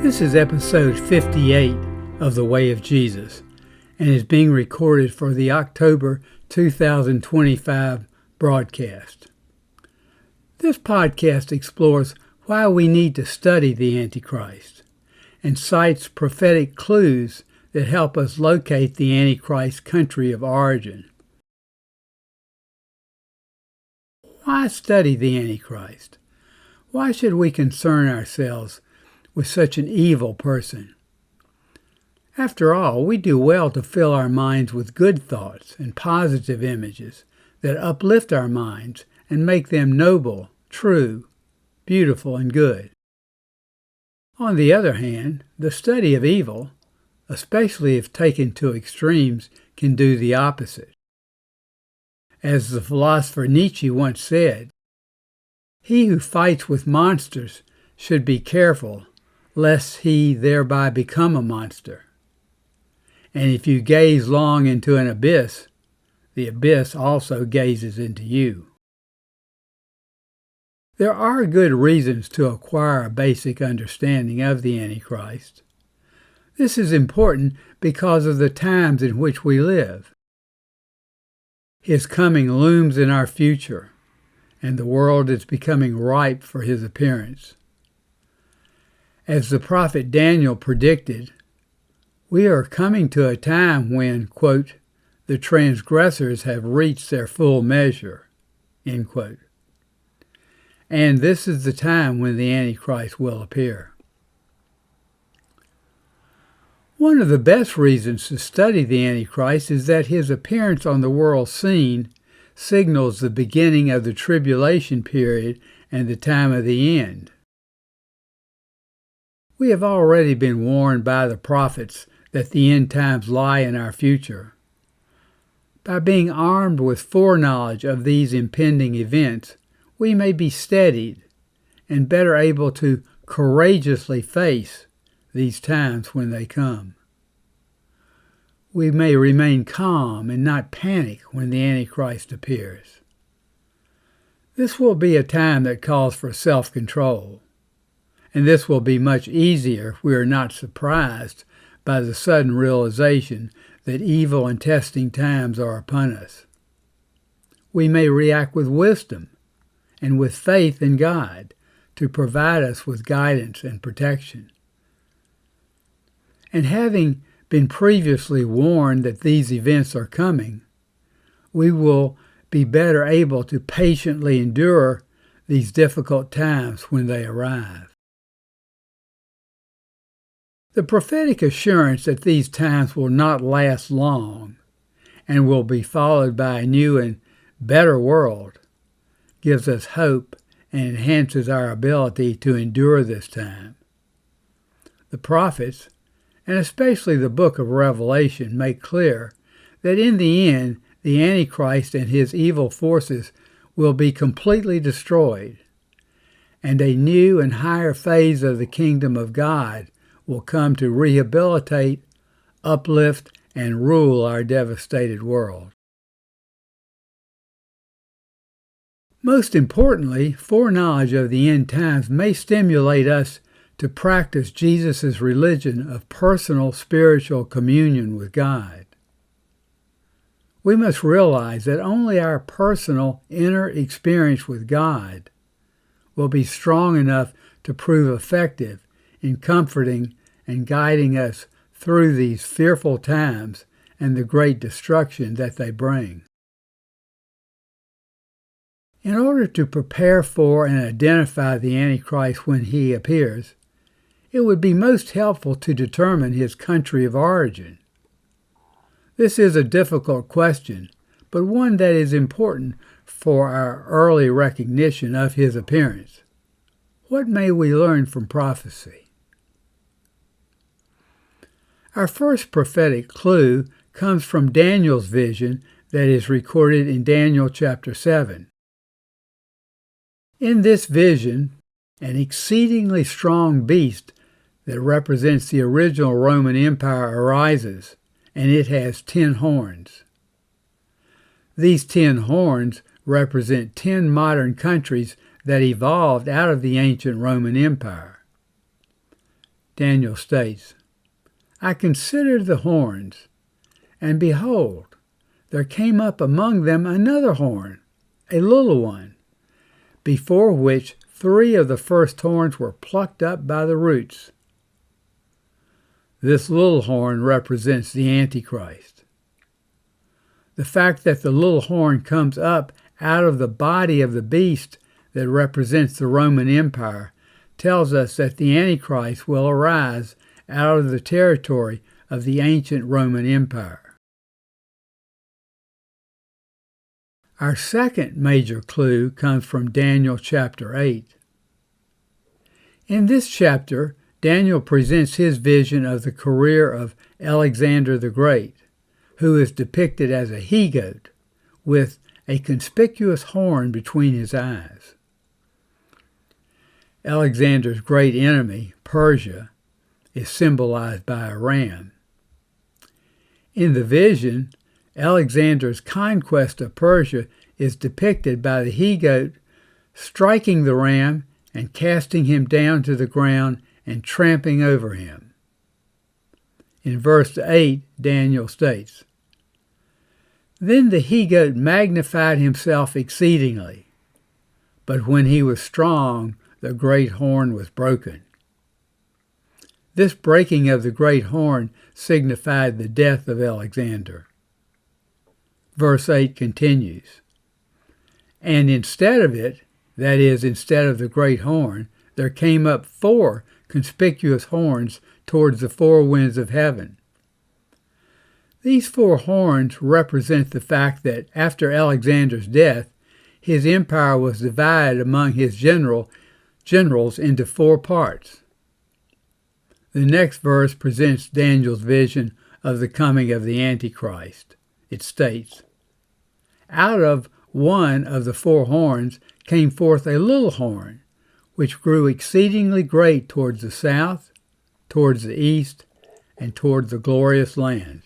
This is episode 58 of The Way of Jesus and is being recorded for the October 2025 broadcast. This podcast explores why we need to study the Antichrist and cites prophetic clues that help us locate the Antichrist's country of origin. Why study the Antichrist? Why should we concern ourselves with such an evil person? After all, we do well to fill our minds with good thoughts and positive images that uplift our minds and make them noble, true, beautiful, and good. On the other hand, the study of evil, especially if taken to extremes, can do the opposite. As the philosopher Nietzsche once said, "He who fights with monsters should be careful lest he thereby become a monster. And if you gaze long into an abyss, the abyss also gazes into you." There are good reasons to acquire a basic understanding of the Antichrist. This is important because of the times in which we live. His coming looms in our future, and the world is becoming ripe for his appearance. As the prophet Daniel predicted, we are coming to a time when, quote, "the transgressors have reached their full measure," end quote. And this is the time when the Antichrist will appear. One of the best reasons to study the Antichrist is that his appearance on the world scene signals the beginning of the tribulation period and the time of the end. We have already been warned by the prophets that the end times lie in our future. By being armed with foreknowledge of these impending events, we may be steadied and better able to courageously face these times when they come. We may remain calm and not panic when the Antichrist appears. This will be a time that calls for self-control, and this will be much easier if we are not surprised by the sudden realization that evil and testing times are upon us. We may react with wisdom and with faith in God to provide us with guidance and protection. And having been previously warned that these events are coming, we will be better able to patiently endure these difficult times when they arrive. The prophetic assurance that these times will not last long and will be followed by a new and better world gives us hope and enhances our ability to endure this time. The prophets, and especially the book of Revelation, make clear that in the end, the Antichrist and his evil forces will be completely destroyed, and a new and higher phase of the kingdom of God will come to rehabilitate, uplift, and rule our devastated world. Most importantly, foreknowledge of the end times may stimulate us to practice Jesus' religion of personal spiritual communion with God. We must realize that only our personal inner experience with God will be strong enough to prove effective in comforting and guiding us through these fearful times and the great destruction that they bring. In order to prepare for and identify the Antichrist when he appears, it would be most helpful to determine his country of origin. This is a difficult question, but one that is important for our early recognition of his appearance. What may we learn from prophecy? Our first prophetic clue comes from Daniel's vision that is recorded in Daniel chapter 7. In this vision, an exceedingly strong beast that represents the original Roman Empire arises, and it has 10 horns. These 10 horns represent 10 modern countries that evolved out of the ancient Roman Empire. Daniel states, I considered the horns, and behold, there came up among them another horn, a little one, before which 3 of the first horns were plucked up by the roots. This little horn represents the Antichrist. The fact that the little horn comes up out of the body of the beast that represents the Roman Empire tells us that the Antichrist will arise out of the territory of the ancient Roman Empire. Our second major clue comes from Daniel chapter 8. In this chapter, Daniel presents his vision of the career of Alexander the Great, who is depicted as a he-goat with a conspicuous horn between his eyes. Alexander's great enemy, Persia, is symbolized by a ram. In the vision, Alexander's conquest of Persia is depicted by the he-goat striking the ram and casting him down to the ground and tramping over him. In verse 8, Daniel states, Then the he-goat magnified himself exceedingly, but when he was strong, the great horn was broken. This breaking of the great horn signified the death of Alexander. Verse 8 continues, And instead of it, that is, instead of the great horn, there came up 4 conspicuous horns towards the 4 winds of heaven. These 4 horns represent the fact that after Alexander's death, his empire was divided among his generals into 4 parts. The next verse presents Daniel's vision of the coming of the Antichrist. It states, Out of one of the 4 horns came forth a little horn, which grew exceedingly great towards the south, towards the east, and towards the glorious land.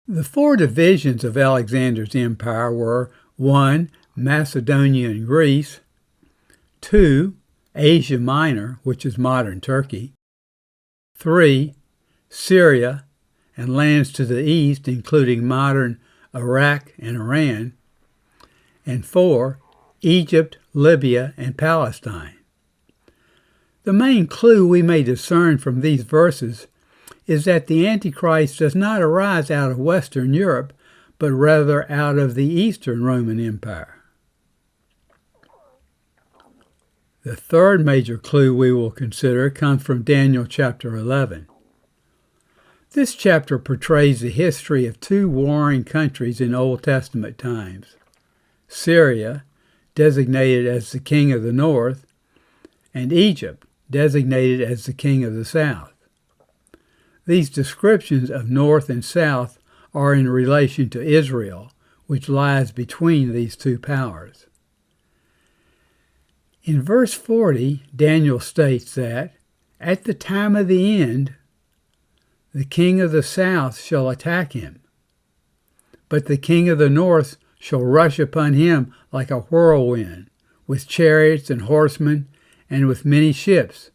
The 4 divisions of Alexander's empire were 1. Macedonia and Greece, 2. Asia Minor, which is modern Turkey, 3. Syria and lands to the east, including modern Iraq and Iran, and 4. Egypt, Libya, and Palestine. The main clue we may discern from these verses is that the Antichrist does not arise out of Western Europe, but rather out of the Eastern Roman Empire. The third major clue we will consider comes from Daniel chapter 11. This chapter portrays the history of 2 warring countries in Old Testament times: Syria, designated as the king of the north, and Egypt, designated as the king of the south. These descriptions of north and south are in relation to Israel, which lies between these 2 powers. In verse 40, Daniel states that, at the time of the end, the king of the south shall attack him, but the king of the north shall rush upon him like a whirlwind, with chariots and horsemen, and with many ships.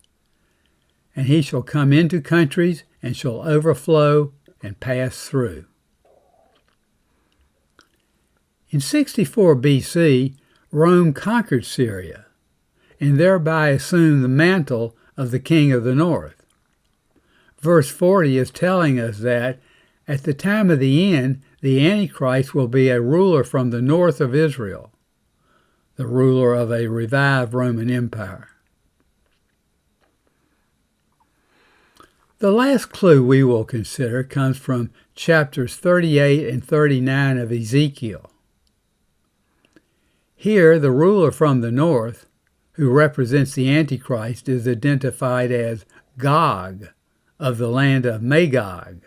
And he shall come into countries, and shall overflow and pass through. In 64 BC, Rome conquered Syria, and thereby assumed the mantle of the king of the north. Verse 40 is telling us that, at the time of the end, the Antichrist will be a ruler from the north of Israel, the ruler of a revived Roman Empire. The last clue we will consider comes from chapters 38 and 39 of Ezekiel. Here, the ruler from the north, who represents the Antichrist, is identified as Gog of the land of Magog,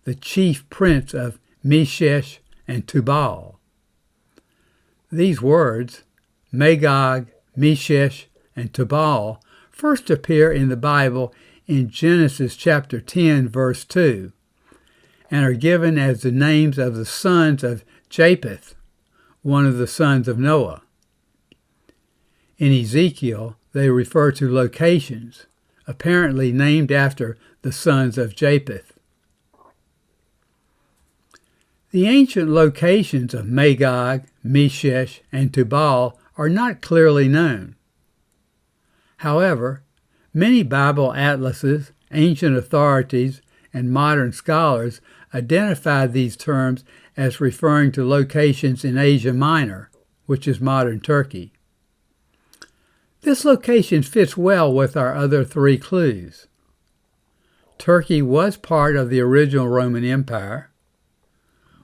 the chief prince of Meshech and Tubal. These words, Magog, Meshech, and Tubal, first appear in the Bible in Genesis chapter 10, verse 2, and are given as the names of the sons of Japheth, one of the sons of Noah. In Ezekiel, they refer to locations, apparently named after the sons of Japheth. The ancient locations of Magog, Meshech, and Tubal are not clearly known. However, many Bible atlases, ancient authorities, and modern scholars identify these terms as referring to locations in Asia Minor, which is modern Turkey. This location fits well with our other three clues. Turkey was part of the original Roman Empire.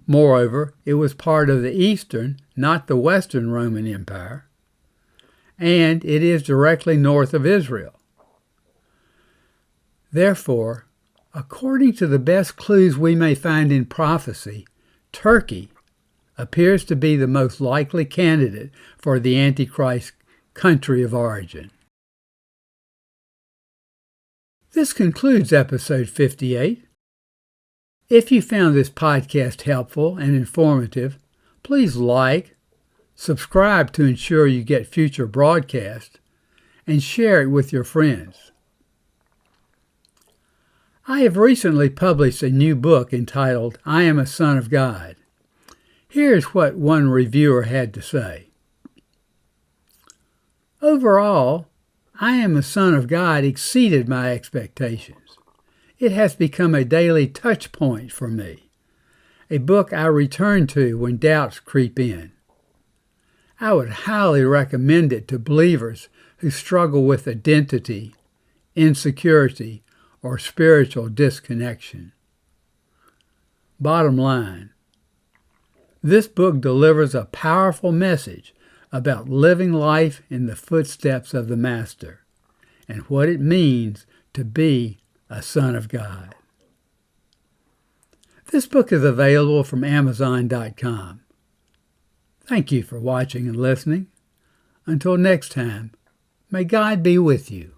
Moreover, it was part of the Eastern, not the Western Roman Empire, and it is directly north of Israel. Therefore, according to the best clues we may find in prophecy, Turkey appears to be the most likely candidate for the Antichrist country of origin. This concludes episode 58. If you found this podcast helpful and informative, please like, subscribe to ensure you get future broadcasts, and share it with your friends. I have recently published a new book entitled, I Am a Son of God. Here's what one reviewer had to say. Overall, I Am a Son of God exceeded my expectations. It has become a daily touch point for me, a book I return to when doubts creep in. I would highly recommend it to believers who struggle with identity, insecurity, or spiritual disconnection. Bottom line, this book delivers a powerful message about living life in the footsteps of the Master and what it means to be a son of God. This book is available from Amazon.com. Thank you for watching and listening. Until next time, may God be with you.